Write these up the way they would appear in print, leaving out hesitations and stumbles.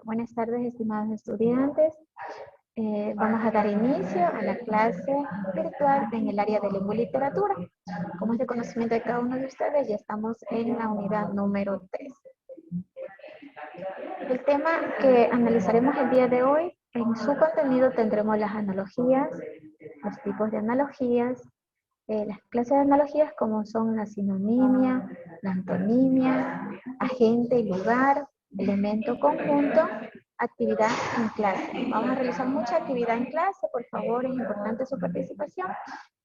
Buenas tardes, estimados estudiantes. Vamos a dar inicio a la clase virtual en el área de lengua y literatura. Como es de conocimiento de cada uno de ustedes, ya estamos en la unidad número 3. El tema que analizaremos el día de hoy, en su contenido tendremos las analogías, los tipos de analogías, las clases de analogías como son la sinonimia, la antonimia, agente y lugar, elemento conjunto, actividad en clase. Vamos a realizar mucha actividad en clase, por favor, es importante su participación.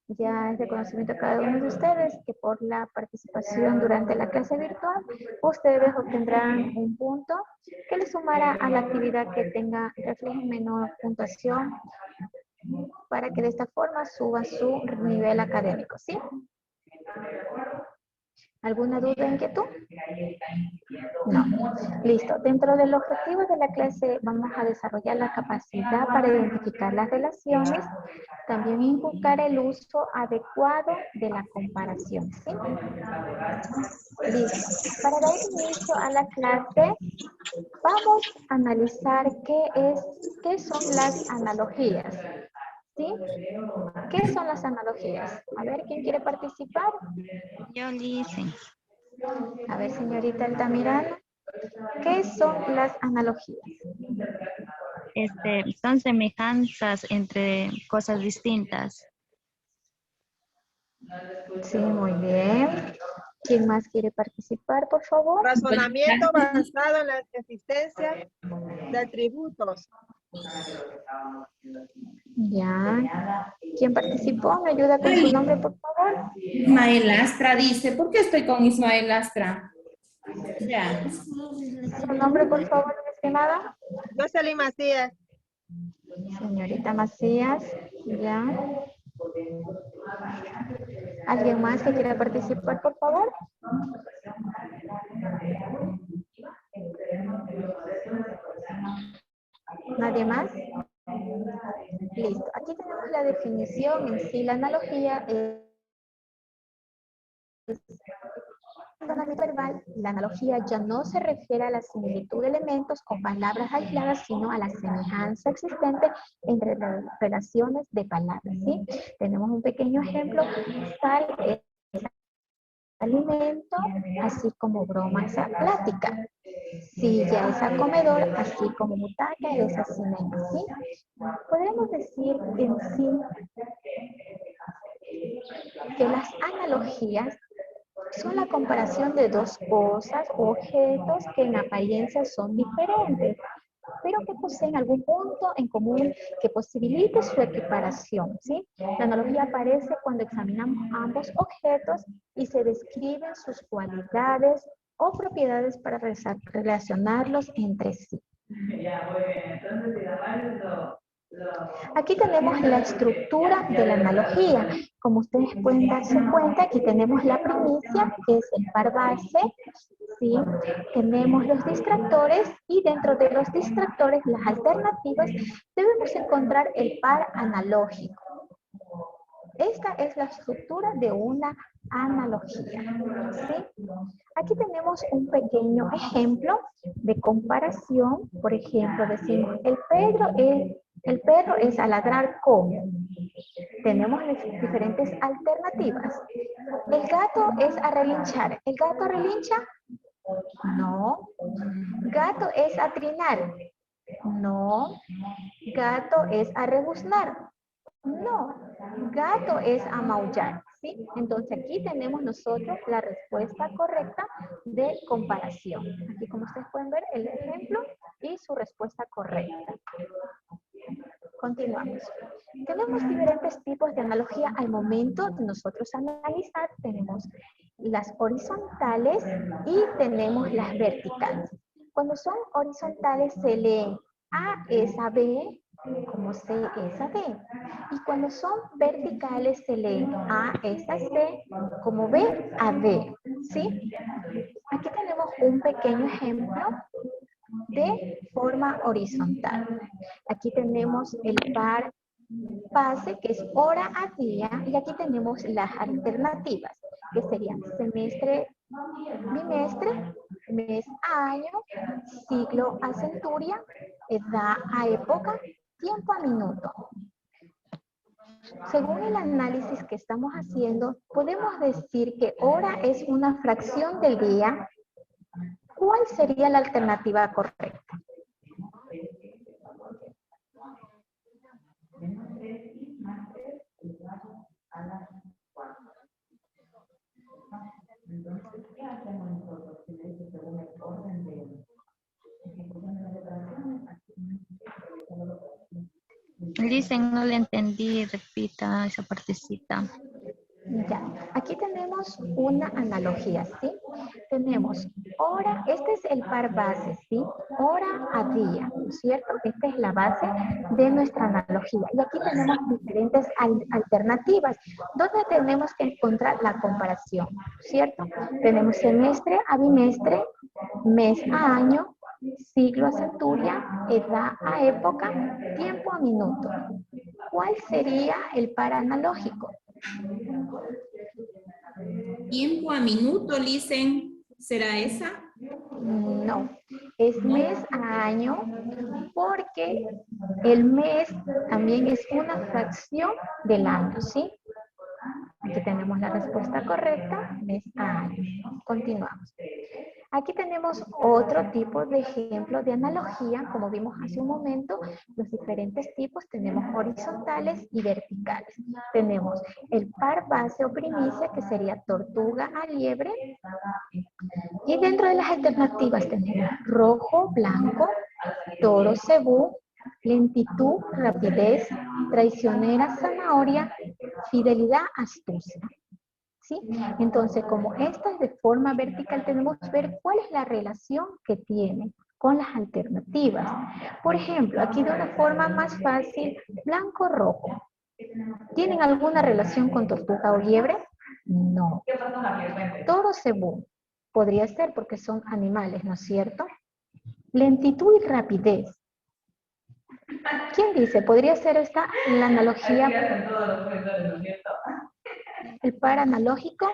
Ya es de conocimiento de cada uno de ustedes que por la participación durante la clase virtual, ustedes obtendrán un punto que les sumará a la actividad que tenga, refleje menor puntuación, para que de esta forma suba su nivel académico, ¿sí? ¿Alguna duda, inquietud? No. Listo. Dentro del objetivo de la clase vamos a desarrollar la capacidad para identificar las relaciones, también inculcar el uso adecuado de la comparación, ¿sí? Listo. Para dar inicio a la clase, vamos a analizar qué son las analogías. ¿Sí? ¿Qué son las analogías? A ver, ¿quién quiere participar? Yo dicen. A ver, señorita Altamirano, ¿qué son las analogías? Son semejanzas entre cosas distintas. Sí, muy bien. ¿Quién más quiere participar, por favor? Razonamiento basado en la existencia de atributos. Ya. ¿Quién participó? ¿Me ayuda con su nombre, por favor? Ismael Astra dice, ¿por qué estoy con Ismael Astra? Ya. ¿Su nombre, por favor, estimada? Jocelyn Macías. Señorita Macías, ya. ¿Alguien más que quiera participar, por favor? ¿Nadie más? Listo. Aquí tenemos la definición en sí. La analogía es verbal. La analogía ya no se refiere a la similitud de elementos con palabras aisladas, sino a la semejanza existente entre las relaciones de palabras, ¿sí? Tenemos un pequeño ejemplo. Sal es alimento, así como broma es plática. Silla es acomedor, así como butaca es asiento, ¿sí? Podemos decir en sí que las analogías son la comparación de dos cosas o objetos que en apariencia son diferentes, pero que poseen algún punto en común que posibilite su equiparación, ¿sí? La analogía aparece cuando examinamos ambos objetos y se describen sus cualidades o propiedades para relacionarlos entre sí. Aquí tenemos la estructura de la analogía. Como ustedes pueden darse cuenta, aquí tenemos la primicia, que es el par base, ¿sí? Tenemos los distractores y dentro de los distractores, las alternativas, debemos encontrar el par analógico. Esta es la estructura de una analogía, ¿sí? Aquí tenemos un pequeño ejemplo de comparación. Por ejemplo, decimos, el perro es a ladrar como. Tenemos diferentes alternativas. El gato es a relinchar. ¿El gato relincha? No. Gato es a trinar. No. Gato es a rebuznar. No, gato es a maullar, ¿sí? Entonces aquí tenemos nosotros la respuesta correcta de comparación. Aquí como ustedes pueden ver el ejemplo y su respuesta correcta. Continuamos. Tenemos diferentes tipos de analogía al momento de nosotros analizar. Tenemos las horizontales y tenemos las verticales. Cuando son horizontales se lee A es a B, como C es a D. Y cuando son verticales se lee A es a C, como B a D. ¿Sí? Aquí tenemos un pequeño ejemplo de forma horizontal. Aquí tenemos el par base, que es hora a día, y aquí tenemos las alternativas, que serían semestre Bimestre, mes a año, siglo a centuria, edad a época, tiempo a minuto. Según el análisis que estamos haciendo, podemos decir que hora es una fracción del día. ¿Cuál sería la alternativa correcta? Dicen, no le entendí, repita esa partecita. Ya, aquí tenemos una analogía, ¿sí? Tenemos hora, este es el par base, ¿sí? Hora a día, ¿no es cierto? Esta es la base de nuestra analogía. Y aquí tenemos diferentes alternativas, donde tenemos que encontrar la comparación, ¿cierto? Tenemos semestre a bimestre, mes a año, siglo a centuria, edad a época, tiempo a minuto. ¿Cuál sería el par analógico? Tiempo a minuto, dicen. ¿Será esa? No, es mes a año porque el mes también es una fracción del año, ¿sí? Aquí tenemos la respuesta correcta, mes a año. Continuamos. Aquí tenemos otro tipo de ejemplo de analogía, como vimos hace un momento, los diferentes tipos tenemos horizontales y verticales. Tenemos el par base o primicia, que sería tortuga a liebre, y dentro de las alternativas tenemos rojo, blanco, toro, cebú, lentitud, rapidez, traicionera, zanahoria, fidelidad, astucia. ¿Sí? Entonces, como esta es de forma vertical, tenemos que ver cuál es la relación que tiene con las alternativas. Por ejemplo, aquí de una forma más fácil, blanco-rojo. ¿Tienen alguna relación con tortuga o liebre? No. Toro, cebú. Podría ser porque son animales, ¿no es cierto? Lentitud y rapidez. ¿Quién dice? ¿Podría ser esta la analogía? ¿El par analógico?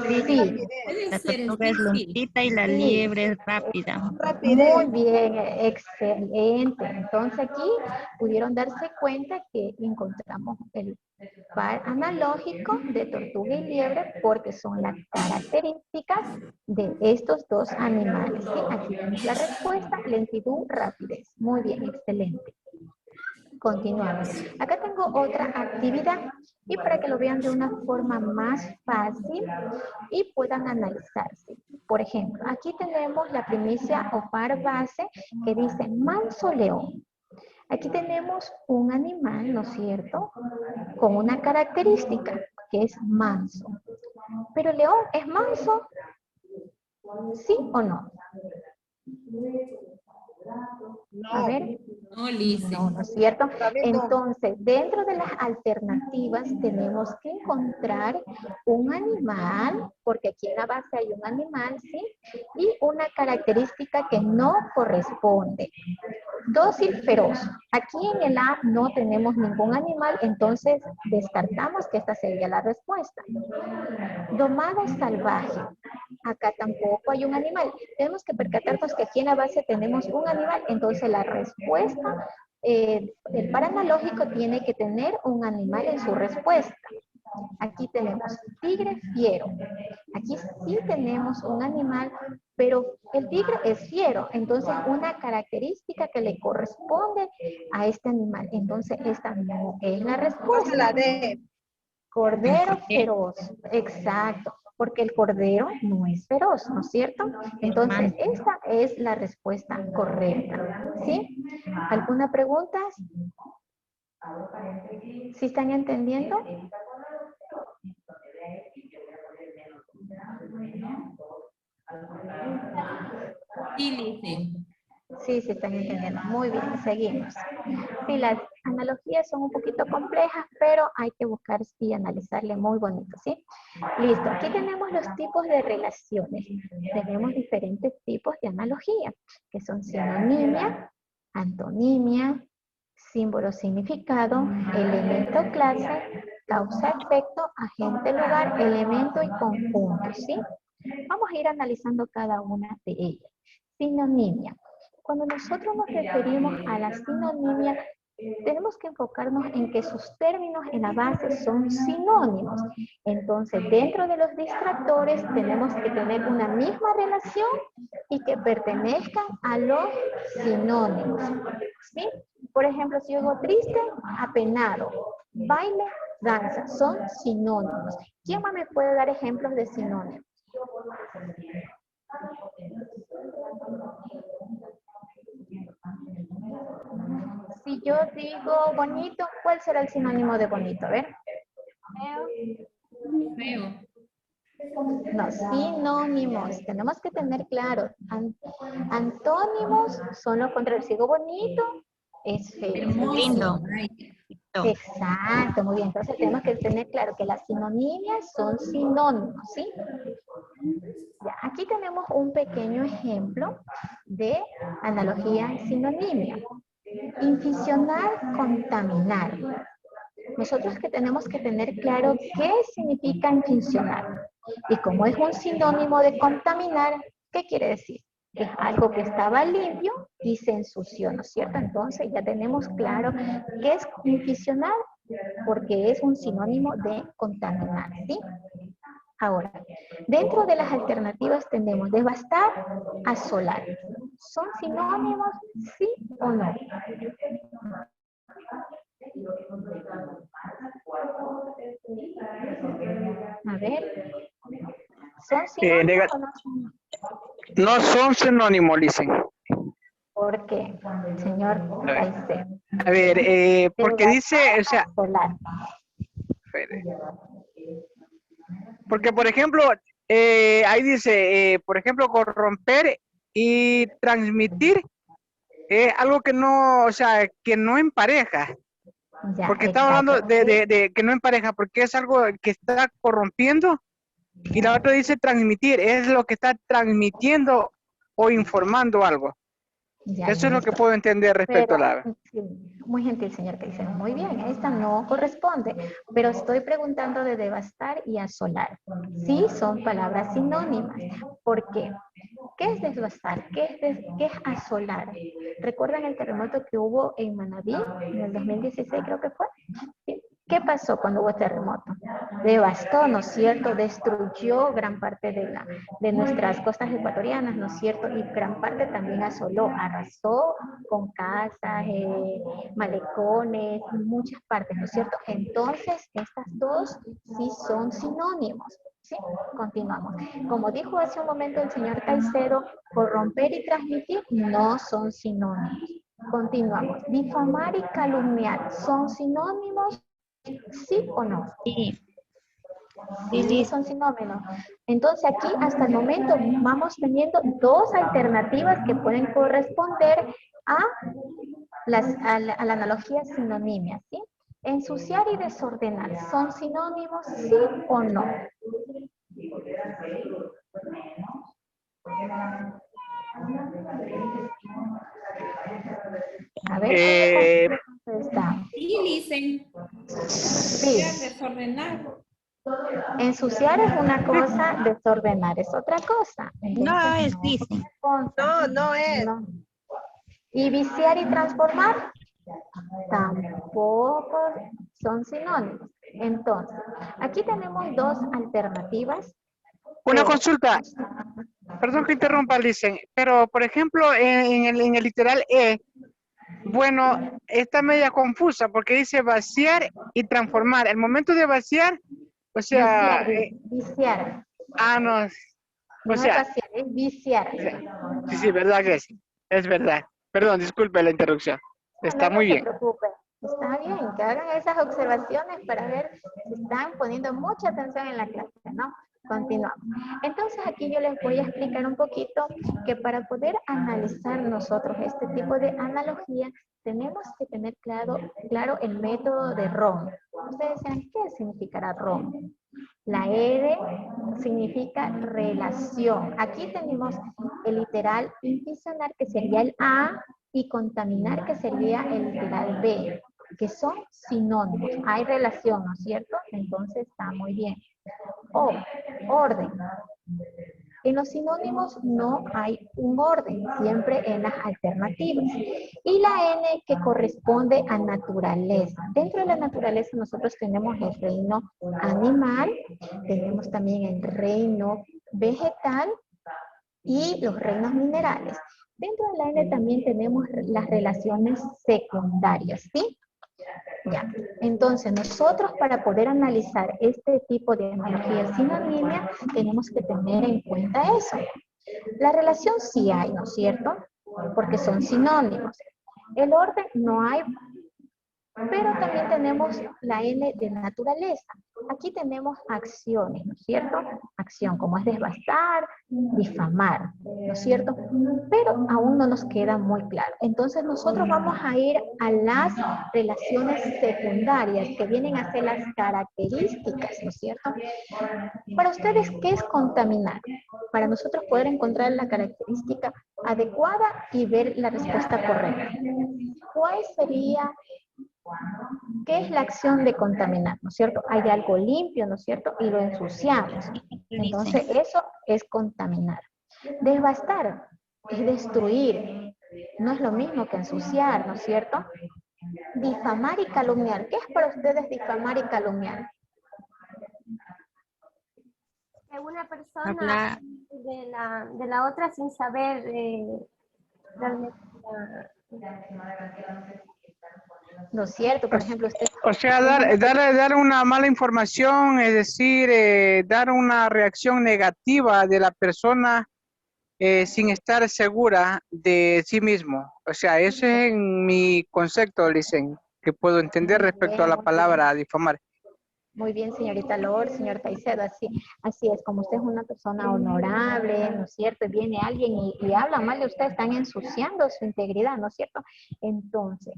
Sí. Puede La ser, tortuga es sí. lentita y la Sí. liebre es rápida. Muy bien, excelente. Entonces aquí pudieron darse cuenta que encontramos el par analógico de tortuga y liebre porque son las características de estos dos animales. ¿Sí? Aquí tenemos la respuesta, lentitud, rapidez. Muy bien, excelente. Continuamos. Acá tengo otra actividad y para que lo vean de una forma más fácil y puedan analizarse. Por ejemplo, aquí tenemos la primicia o par base que dice manso león. Aquí tenemos un animal, ¿no es cierto?, con una característica que es manso. Pero león es manso, ¿sí o no? A ver. No, dicen. No, ¿no es cierto? También no. Entonces, dentro de las alternativas tenemos que encontrar un animal, porque aquí en la base hay un animal, ¿sí? Y una característica que no corresponde. Dócil, feroz. Aquí en el A no tenemos ningún animal, entonces descartamos que esta sería la respuesta. Domado, salvaje. Acá tampoco hay un animal. Tenemos que percatarnos que aquí en la base tenemos un animal, entonces la respuesta el par analógico tiene que tener un animal en su respuesta. Aquí tenemos tigre fiero. Aquí sí tenemos un animal, pero el tigre es fiero. Entonces, una característica que le corresponde a este animal. Entonces, esta no es la respuesta. La D. Cordero feroz. Exacto. Porque el cordero no es feroz, ¿no es cierto? Entonces, esta es la respuesta correcta. ¿Sí? ¿Alguna pregunta? ¿Sí están entendiendo? Sí, dicen. Sí, sí están entendiendo. Muy bien, seguimos. Sí, las analogías son un poquito complejas, pero hay que buscar y analizarle muy bonito, ¿sí? Listo, aquí tenemos los tipos de relaciones. Tenemos diferentes tipos de analogía, que son sinonimia, antonimia, símbolo significado, elemento clase, causa efecto, agente lugar, elemento y conjunto, ¿sí? Vamos a ir analizando cada una de ellas. Sinonimia. Cuando nosotros nos referimos a la sinonimia, tenemos que enfocarnos en que sus términos en la base son sinónimos. Entonces, dentro de los distractores tenemos que tener una misma relación y que pertenezcan a los sinónimos. ¿Sí? Por ejemplo, si yo digo triste, apenado, baile, danza, son sinónimos. ¿Quién más me puede dar ejemplos de sinónimos? Si yo digo bonito, ¿cuál será el sinónimo de bonito? A ver. Feo. No, sinónimos. Tenemos que tener claro. Antónimos son los contrarios. Si digo bonito, es feo. Hermoso. Lindo. Ay, Exacto, muy bien. Entonces tenemos que tener claro que las sinonimias son sinónimos, ¿sí? Ya, aquí tenemos un pequeño ejemplo de analogía y sinonimia. Inficionar, contaminar. Nosotros que tenemos que tener claro qué significa inficionar. Y como es un sinónimo de contaminar, ¿qué quiere decir? Que es algo que estaba limpio y se ensució, ¿no es cierto? Entonces ya tenemos claro qué es inficionar porque es un sinónimo de contaminar, ¿sí? Ahora, dentro de las alternativas tenemos devastar, asolar. ¿Son sinónimos, sí o no? A ver, ¿son sinónimos o no son? No son sinónimos, dicen. ¿Por qué, señor Caicedo? A ver, porque dice, o sea, Asolar. porque por ejemplo, ahí dice, por ejemplo, corromper y transmitir algo que no, o sea, que no empareja. Ya, Porque estaba hablando exacto. de que no empareja, porque es algo que está corrompiendo y la otra dice transmitir, es lo que está transmitiendo o informando algo. Ya, Eso es lo que listo. puedo entender respecto a Pero, la... sí, muy gentil, señor Caicedo. Muy bien, esta no corresponde, pero estoy preguntando de devastar y asolar. Sí, son palabras sinónimas. ¿Por qué? ¿Qué es devastar? ¿Qué es asolar? ¿Recuerdan el terremoto que hubo en Manabí en el 2016, creo que fue? ¿Sí? ¿Qué pasó cuando hubo terremoto? Devastó, ¿no es cierto? Destruyó gran parte de nuestras costas ecuatorianas, ¿no es cierto? Y gran parte también asoló, arrasó con casas, malecones, muchas partes, ¿no es cierto? Entonces, estas dos sí son sinónimos. ¿Sí? Continuamos. Como dijo hace un momento el señor Caicedo, corromper y transmitir no son sinónimos. Continuamos. Difamar y calumniar son sinónimos, ¿sí o no? Sí. Sí, son sinónimos. Entonces aquí hasta el momento vamos teniendo dos alternativas que pueden corresponder a a la analogía sinonimia, ¿sí? Ensuciar y desordenar, ¿son sinónimos, sí o no? A ver, ¿cómo contesta? sí, dicen. Sí, Desordenar. ensuciar es una cosa, desordenar es otra cosa. No Entonces, es no dicen. corresponde. No es. No. ¿Y viciar y transformar? Tampoco son sinónimos. Entonces, aquí tenemos dos alternativas. Una Pero, consulta, perdón que interrumpa, dicen, pero por ejemplo, en el literal bueno, está media confusa porque dice vaciar y transformar. El momento de vaciar, o sea, viciar, viciar. no, o No es sea, vaciar, es viciar. sí, sí, verdad que sí, es verdad. Perdón, disculpe la interrupción. Está No muy se bien. preocupen. Está bien, que hagan esas observaciones para ver si están poniendo mucha atención en la clase, ¿no? Continuamos. Entonces aquí yo les voy a explicar un poquito que para poder analizar nosotros este tipo de analogía, tenemos que tener claro el método de Ron. Ustedes saben qué significará Ron. La R significa relación. Aquí tenemos el literal inficionar, que sería el A, y contaminar, que sería el literal B, que son sinónimos. Hay relación, ¿no es cierto? Entonces está muy bien. O, orden. En los sinónimos no hay un orden, siempre en las alternativas. Y la N que corresponde a naturaleza. Dentro de la naturaleza nosotros tenemos el reino animal, tenemos también el reino vegetal y los reinos minerales. Dentro de la N también tenemos las relaciones secundarias, ¿sí? Ya. Entonces, nosotros para poder analizar este tipo de analogía sinónima, tenemos que tener en cuenta eso. La relación sí hay, ¿no es cierto? Porque son sinónimos. El orden no hay, pero también tenemos la N de naturaleza. Aquí tenemos acciones, ¿no es cierto? Acción, como es devastar, difamar, ¿no es cierto? Pero aún no nos queda muy claro. Entonces nosotros vamos a ir a las relaciones secundarias, que vienen a ser las características, ¿no es cierto? Para ustedes, ¿qué es contaminar? Para nosotros poder encontrar la característica adecuada y ver la respuesta correcta. ¿Cuál sería? ¿Qué es la acción de contaminar? ¿No es cierto? Hay algo limpio, ¿no es cierto? Y lo ensuciamos. Entonces, eso es contaminar. Devastar es destruir. No es lo mismo que ensuciar, ¿no es cierto? Difamar y calumniar. ¿Qué es para ustedes difamar y calumniar? Que una persona Hablar. de la otra sin saber realmente ¿No es cierto? Por ejemplo, usted... O sea, dar una mala información, es decir, dar una reacción negativa de la persona sin estar segura de sí mismo. O sea, ese es en mi concepto, Licen, que puedo entender respecto a la palabra difamar. Muy bien, señorita Lor, señor Caicedo, así es, como usted es una persona honorable, ¿no es cierto? Y viene alguien y habla mal de usted, están ensuciando su integridad, ¿no es cierto? Entonces,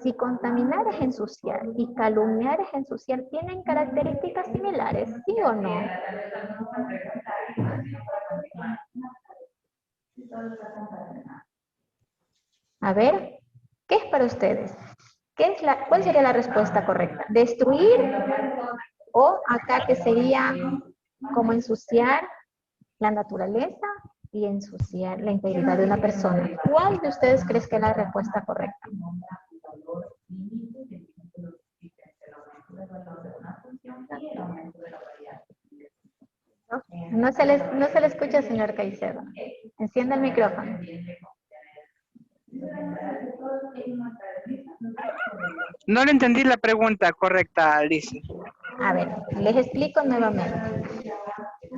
si contaminar es ensuciar y calumniar es ensuciar, ¿tienen características similares, sí o no? A ver, ¿qué es para ustedes? ¿Cuál sería la respuesta correcta? ¿Destruir? O acá que sería como ensuciar la naturaleza y ensuciar la integridad de una persona. ¿Cuál de ustedes cree que es la respuesta correcta? No se le escucha, señor Caicedo. Encienda el micrófono. No le entendí la pregunta correcta, Alicia. A ver, les explico nuevamente.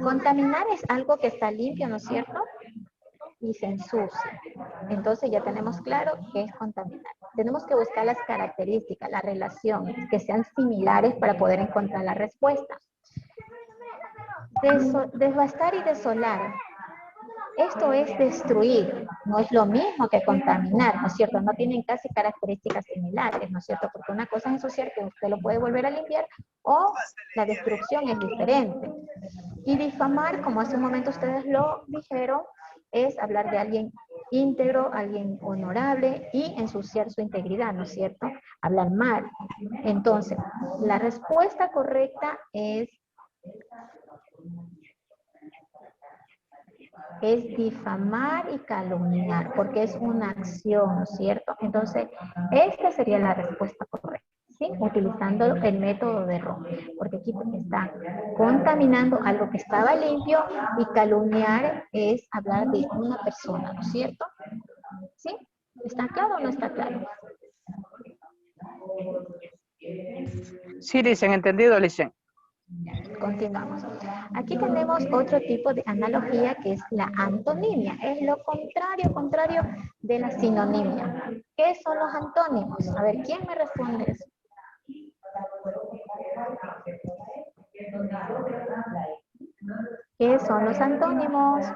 Contaminar es algo que está limpio, ¿no es cierto? Y se ensucia. Entonces ya tenemos claro qué es contaminar. Tenemos que buscar las características, las relaciones, que sean similares para poder encontrar la respuesta. Devastar y desolar. Esto es destruir, no es lo mismo que contaminar, ¿no es cierto? No tienen casi características similares, ¿no es cierto? Porque una cosa es ensuciar, que usted lo puede volver a limpiar, o la destrucción es diferente. Y difamar, como hace un momento ustedes lo dijeron, es hablar de alguien íntegro, alguien honorable y ensuciar su integridad, ¿no es cierto? Hablar mal. Entonces, la respuesta correcta es difamar y calumniar, porque es una acción, ¿no es cierto? Entonces, esta sería la respuesta correcta, ¿sí? Utilizando el método de Roth, porque aquí está contaminando algo que estaba limpio y calumniar es hablar de una persona, ¿no es cierto? ¿Sí? ¿Está claro o no está claro? Sí, Licen, entendido, Licen. Continuamos. Aquí tenemos otro tipo de analogía que es la antonimia. Es lo contrario de la sinonimia. ¿Qué son los antónimos? A ver, ¿quién me responde eso? ¿Qué son los antónimos?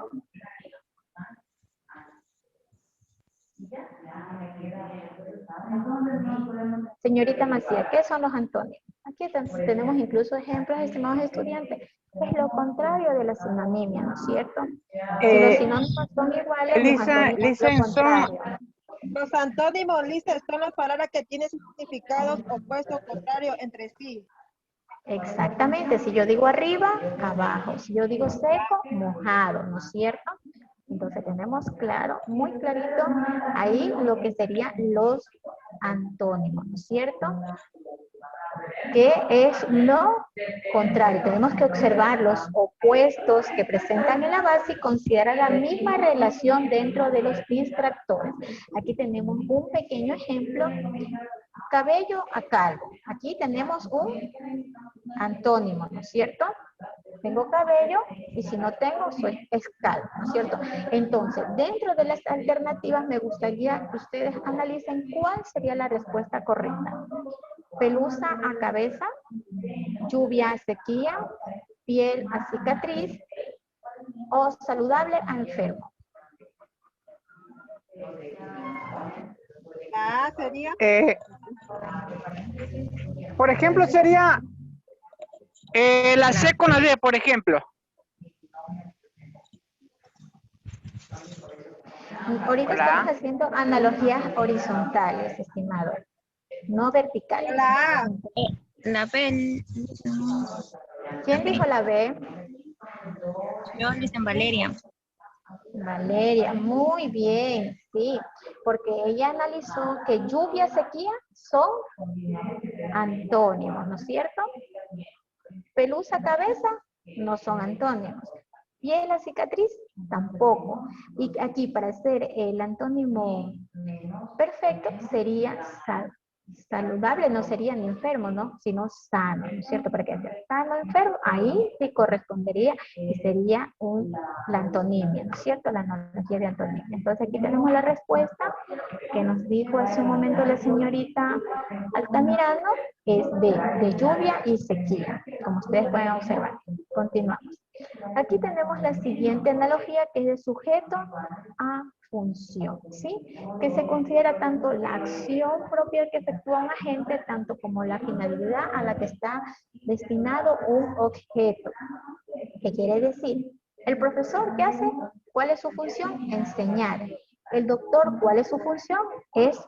Señorita Macía, ¿qué son los antónimos? Aquí tenemos incluso ejemplos, estimados estudiantes. Es lo contrario de la sinonimia, ¿no es cierto? Si los sinónimos son iguales, los antónimos son lo contrario. Los antónimos, Lisa, son las palabras que tienen significados opuestos o contrarios entre sí. Exactamente, si yo digo arriba, abajo. Si yo digo seco, mojado, ¿no es cierto? Entonces tenemos claro, muy clarito, ahí lo que serían los antónimos, ¿no es cierto? Que es lo contrario. Tenemos que observar los opuestos que presentan en la base y considerar la misma relación dentro de los distractores. Aquí tenemos un pequeño ejemplo. Cabello a calvo. Aquí tenemos un antónimo, ¿no es cierto? Tengo cabello y si no tengo, es calvo, ¿no es cierto? Entonces, dentro de las alternativas me gustaría que ustedes analicen cuál sería la respuesta correcta. Pelusa a cabeza, lluvia a sequía, piel a cicatriz o saludable a enfermo. La A sería. Por ejemplo, sería la C con la D, por ejemplo. Ahorita Hola. estamos haciendo analogías horizontales, estimado, no verticales. La A. La B. ¿Quién dijo la B? Yo, dicen Valeria. Valeria, muy bien, sí, porque ella analizó que lluvia, sequía son antónimos, ¿no es cierto? Pelusa, cabeza, no son antónimos. Piel, la cicatriz, tampoco. Y aquí para hacer el antónimo perfecto sería saludable, no sería ni enfermo, ¿no? Sino sano, ¿no es cierto? Para que sea sano, enfermo, ahí sí correspondería y sería la antonimia, ¿no es cierto? La analogía de antonimia. Entonces aquí tenemos la respuesta que nos dijo hace un momento la señorita Altamirano, es de lluvia y sequía, como ustedes pueden observar. Continuamos. Aquí tenemos la siguiente analogía que es de sujeto a función, ¿sí? Que se considera tanto la acción propia que efectúa un agente, tanto como la finalidad a la que está destinado un objeto. ¿Qué quiere decir? El profesor, ¿qué hace? ¿Cuál es su función? Enseñar. El doctor, ¿cuál es su función? Es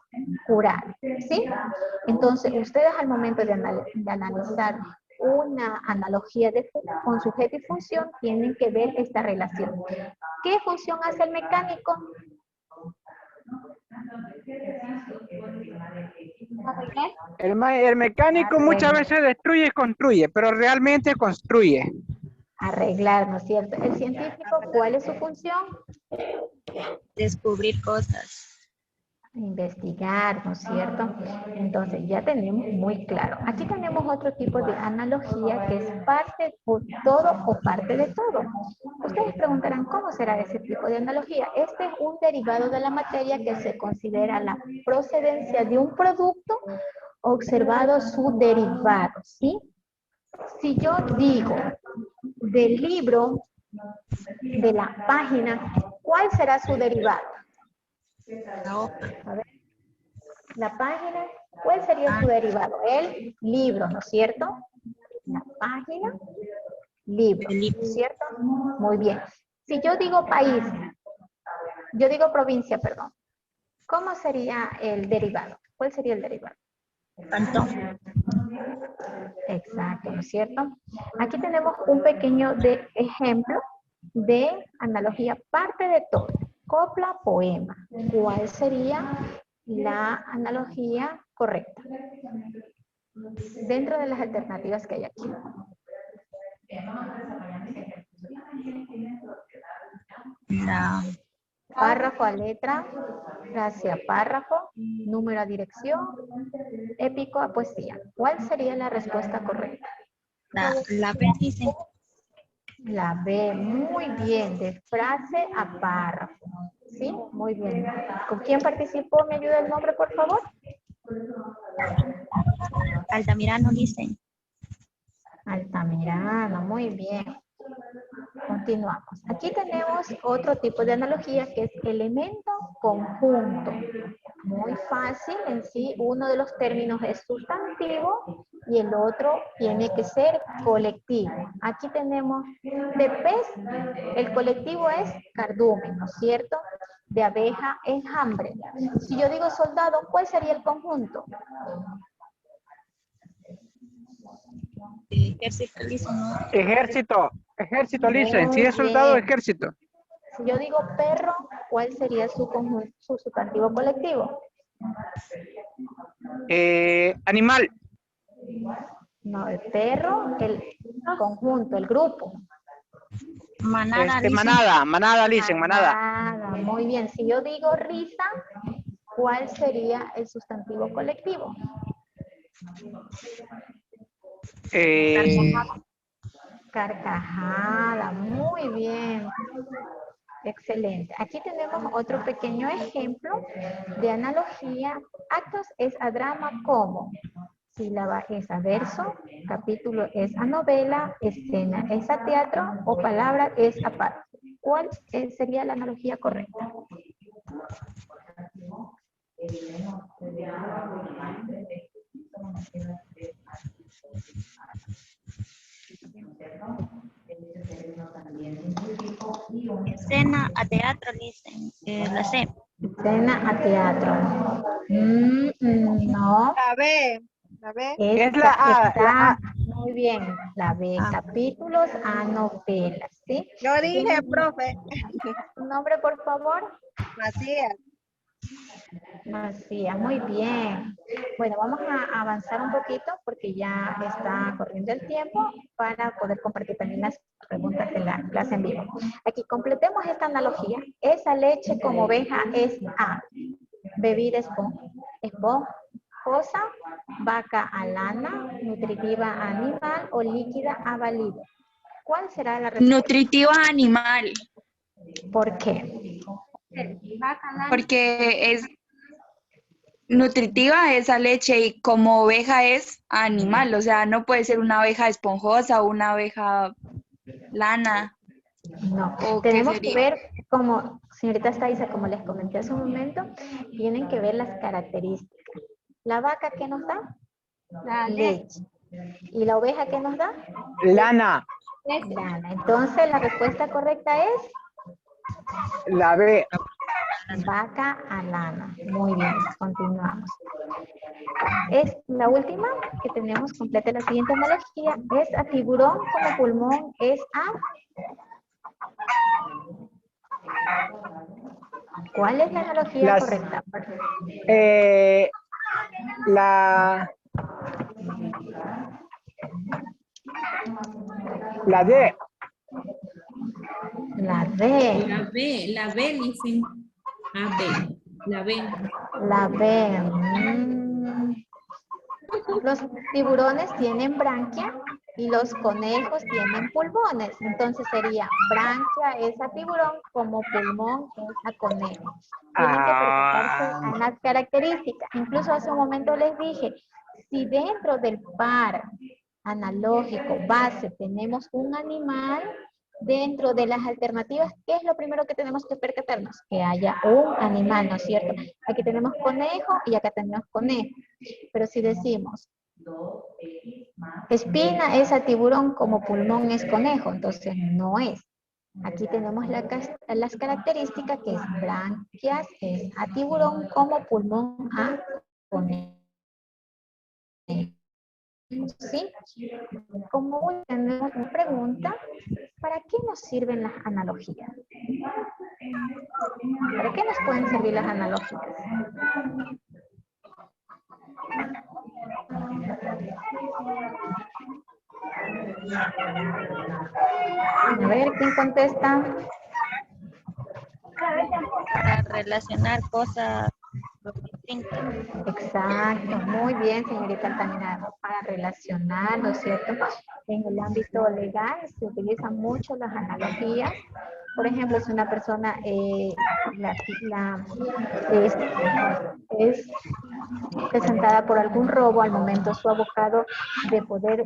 curar, ¿sí? Entonces, ustedes al momento de analizar una analogía con sujeto y función, tienen que ver esta relación. ¿Qué función hace el mecánico? El mecánico muchas veces destruye y construye, pero realmente construye. Arreglar, ¿no es cierto? El científico, ¿cuál es su función? Descubrir cosas. Investigar, ¿no es cierto? Entonces ya tenemos muy claro. Aquí tenemos otro tipo de analogía que es parte o todo o parte de todo. Ustedes preguntarán, ¿cómo será ese tipo de analogía? Este es un derivado de la materia que se considera la procedencia de un producto observado su derivado, ¿sí? Si yo digo del libro, de la página, ¿cuál será su derivado? La hoja. A ver, la página, ¿cuál sería su derivado? El libro, ¿no es cierto? La página, libro, ¿no es cierto? Muy bien. Si yo digo país, yo digo provincia, perdón. ¿Cómo sería el derivado? ¿Cuál sería el derivado? Cantón. Exacto, ¿no es cierto? Aquí tenemos un pequeño ejemplo de analogía parte de todo. Copla, poema. ¿Cuál sería la analogía correcta? Dentro de las alternativas que hay aquí. La Párrafo a letra, frase a párrafo, número a dirección, épico a poesía. ¿Cuál sería la respuesta correcta? La B, dicen. La B, muy bien, de frase a párrafo. ¿Sí? Muy bien. ¿Con quién participó? ¿Me ayuda el nombre, por favor? Altamirano, dicen. Altamirano, muy bien. Continuamos. Aquí tenemos otro tipo de analogía que es elemento conjunto. Muy fácil en sí, uno de los términos es sustantivo y el otro tiene que ser colectivo. Aquí tenemos de pez, el colectivo es cardumen, ¿no es cierto? De abeja, enjambre. Si yo digo soldado, ¿cuál sería el conjunto? Ejército, dicen, ¿no? Ejército. Ejército, dicen. Si Muy es soldado, bien. ejército. Si yo digo perro, ¿cuál sería su sustantivo colectivo? Animal. No, el perro, el conjunto, el grupo. Manada, dicen. Manada. Manada, dicen. Manada. Manada, muy bien. Si yo digo risa, ¿cuál sería el sustantivo colectivo? Carcajada, muy bien. Excelente. Aquí tenemos otro pequeño ejemplo de analogía. Actos es a drama como sílaba es a verso, capítulo es a novela, escena es a teatro o palabra es a parte. ¿Cuál sería la analogía correcta? Escena a teatro, dicen. La C. Escena a teatro. No. La B. La B. Es la A. Está muy bien. La B, Ah. capítulos a novelas, ¿sí? Yo dije, profe. ¿Tu nombre, por favor? Macías. Macías, muy bien. Bueno, vamos a avanzar un poquito porque ya está corriendo el tiempo para poder compartir también las preguntas de la clase en vivo. Aquí completemos esta analogía. Esa leche como oveja es A. Bebida esponjosa, vaca a lana, nutritiva a animal o líquida a válido. ¿Cuál será la respuesta? Nutritiva animal, ¿Por qué? porque es nutritiva esa leche y como oveja es animal, o sea, no puede ser una oveja esponjosa o una oveja lana. No, ¿O qué tenemos que sería? ver, como señorita Staiza, como les comenté hace un momento, tienen que ver las características. ¿La vaca qué nos da? La Leche. ¿Y la oveja qué nos da? Lana. Lana. Entonces la respuesta correcta es La B. vaca a lana. Muy bien, continuamos. Es la última que tenemos completa la siguiente analogía. Es a tiburón como pulmón, es a... ¿Cuál es la analogía correcta? La D. La D. La B, dicen. A, B. La B. La B. Los tiburones tienen branquia y los conejos tienen pulmones. Entonces sería branquia es a tiburón como pulmón es a conejo. Tienen que preocuparse en las características. Incluso hace un momento les dije, si dentro del par analógico base tenemos un animal, dentro de las alternativas, ¿qué es lo primero que tenemos que percatarnos? Que haya un animal, ¿no es cierto? Aquí tenemos conejo y acá tenemos conejo. Pero si decimos, espina es a tiburón como pulmón es conejo, entonces no es. Aquí tenemos las características que es branquias es a tiburón como pulmón a conejo. ¿Sí? Como hoy tenemos una pregunta, ¿para qué nos sirven las analogías? ¿Para qué nos pueden servir las analogías? A ver, ¿quién contesta? Para relacionar cosas distintas. Exacto, muy bien, señorita Altamira, para relacionar, ¿no es cierto? En el ámbito legal se utilizan mucho las analogías. Por ejemplo, si una persona es presentada por algún robo, al momento su abogado de poder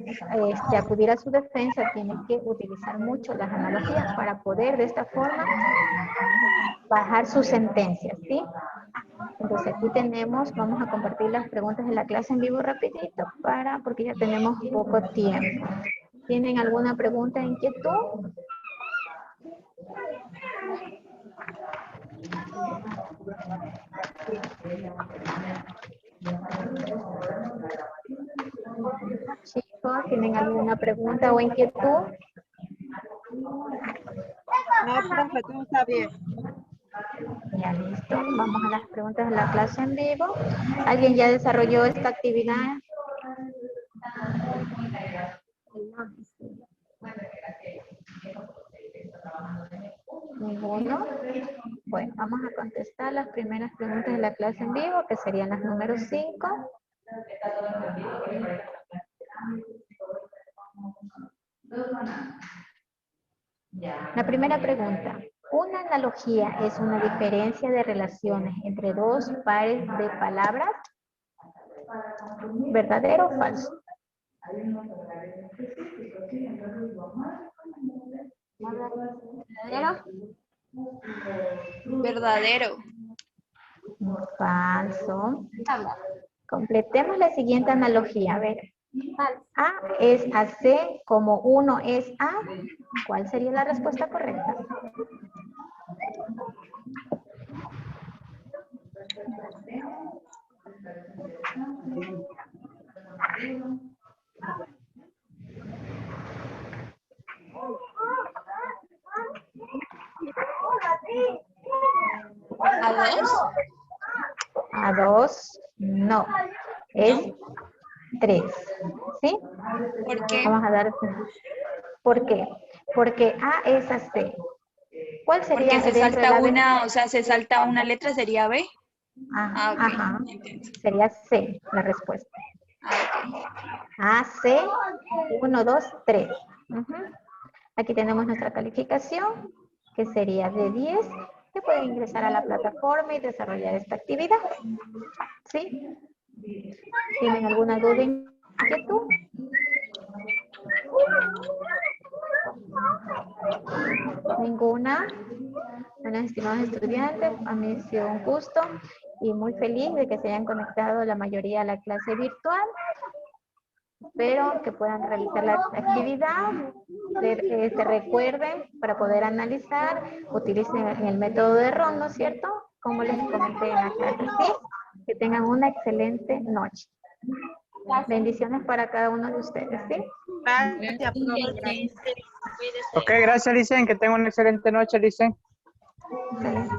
acudir a su defensa tiene que utilizar mucho las analogías para poder de esta forma bajar su sentencia, ¿sí? Entonces aquí tenemos, vamos a compartir las preguntas de la clase en vivo rapidito porque ya tenemos poco tiempo. ¿Tienen alguna pregunta, inquietud? Chicos. ¿Tienen alguna pregunta o inquietud? No, profe, todo está bien. Ya listo. Vamos a las preguntas de la clase en vivo. ¿Alguien ya desarrolló esta actividad? ¿Ninguno? Bueno, vamos a contestar las primeras preguntas de la clase en vivo, que serían las número 5. La primera pregunta. ¿Una analogía es una diferencia de relaciones entre dos pares de palabras? ¿Verdadero o falso? ¿Verdadero? Verdadero. Falso. Completemos la siguiente analogía. A ver. A es a C como 1 es A. ¿Cuál sería la respuesta correcta? ¿A 2? A 2, no. Es 3. ¿Sí? ¿Por qué? Vamos a dar. ¿Por qué? Porque A es a C. ¿Cuál sería Porque se dentro de salta la B? una, o sea, se salta una letra, ¿sería B? Ah, Ok, ajá. entiendo. Sería C la respuesta. Ok. A, C, 1, 2, 3. Aquí tenemos nuestra calificación, que sería de 10, que pueden ingresar a la plataforma y desarrollar esta actividad. ¿Sí? ¿Tienen alguna duda, inquietud? Ninguna. Bueno, estimados estudiantes, a mí ha sido un gusto y muy feliz de que se hayan conectado la mayoría a la clase virtual. Espero que puedan realizar la actividad. Se recuerden, para poder analizar, utilicen el método de Ron, ¿no es cierto? Como les comenté en la clase, ¿sí? Que tengan una excelente noche. Bendiciones para cada uno de ustedes, ¿sí? Gracias, profe. Gracias. Ok, gracias, Licen. Que tengan una excelente noche, Licen. Excelente.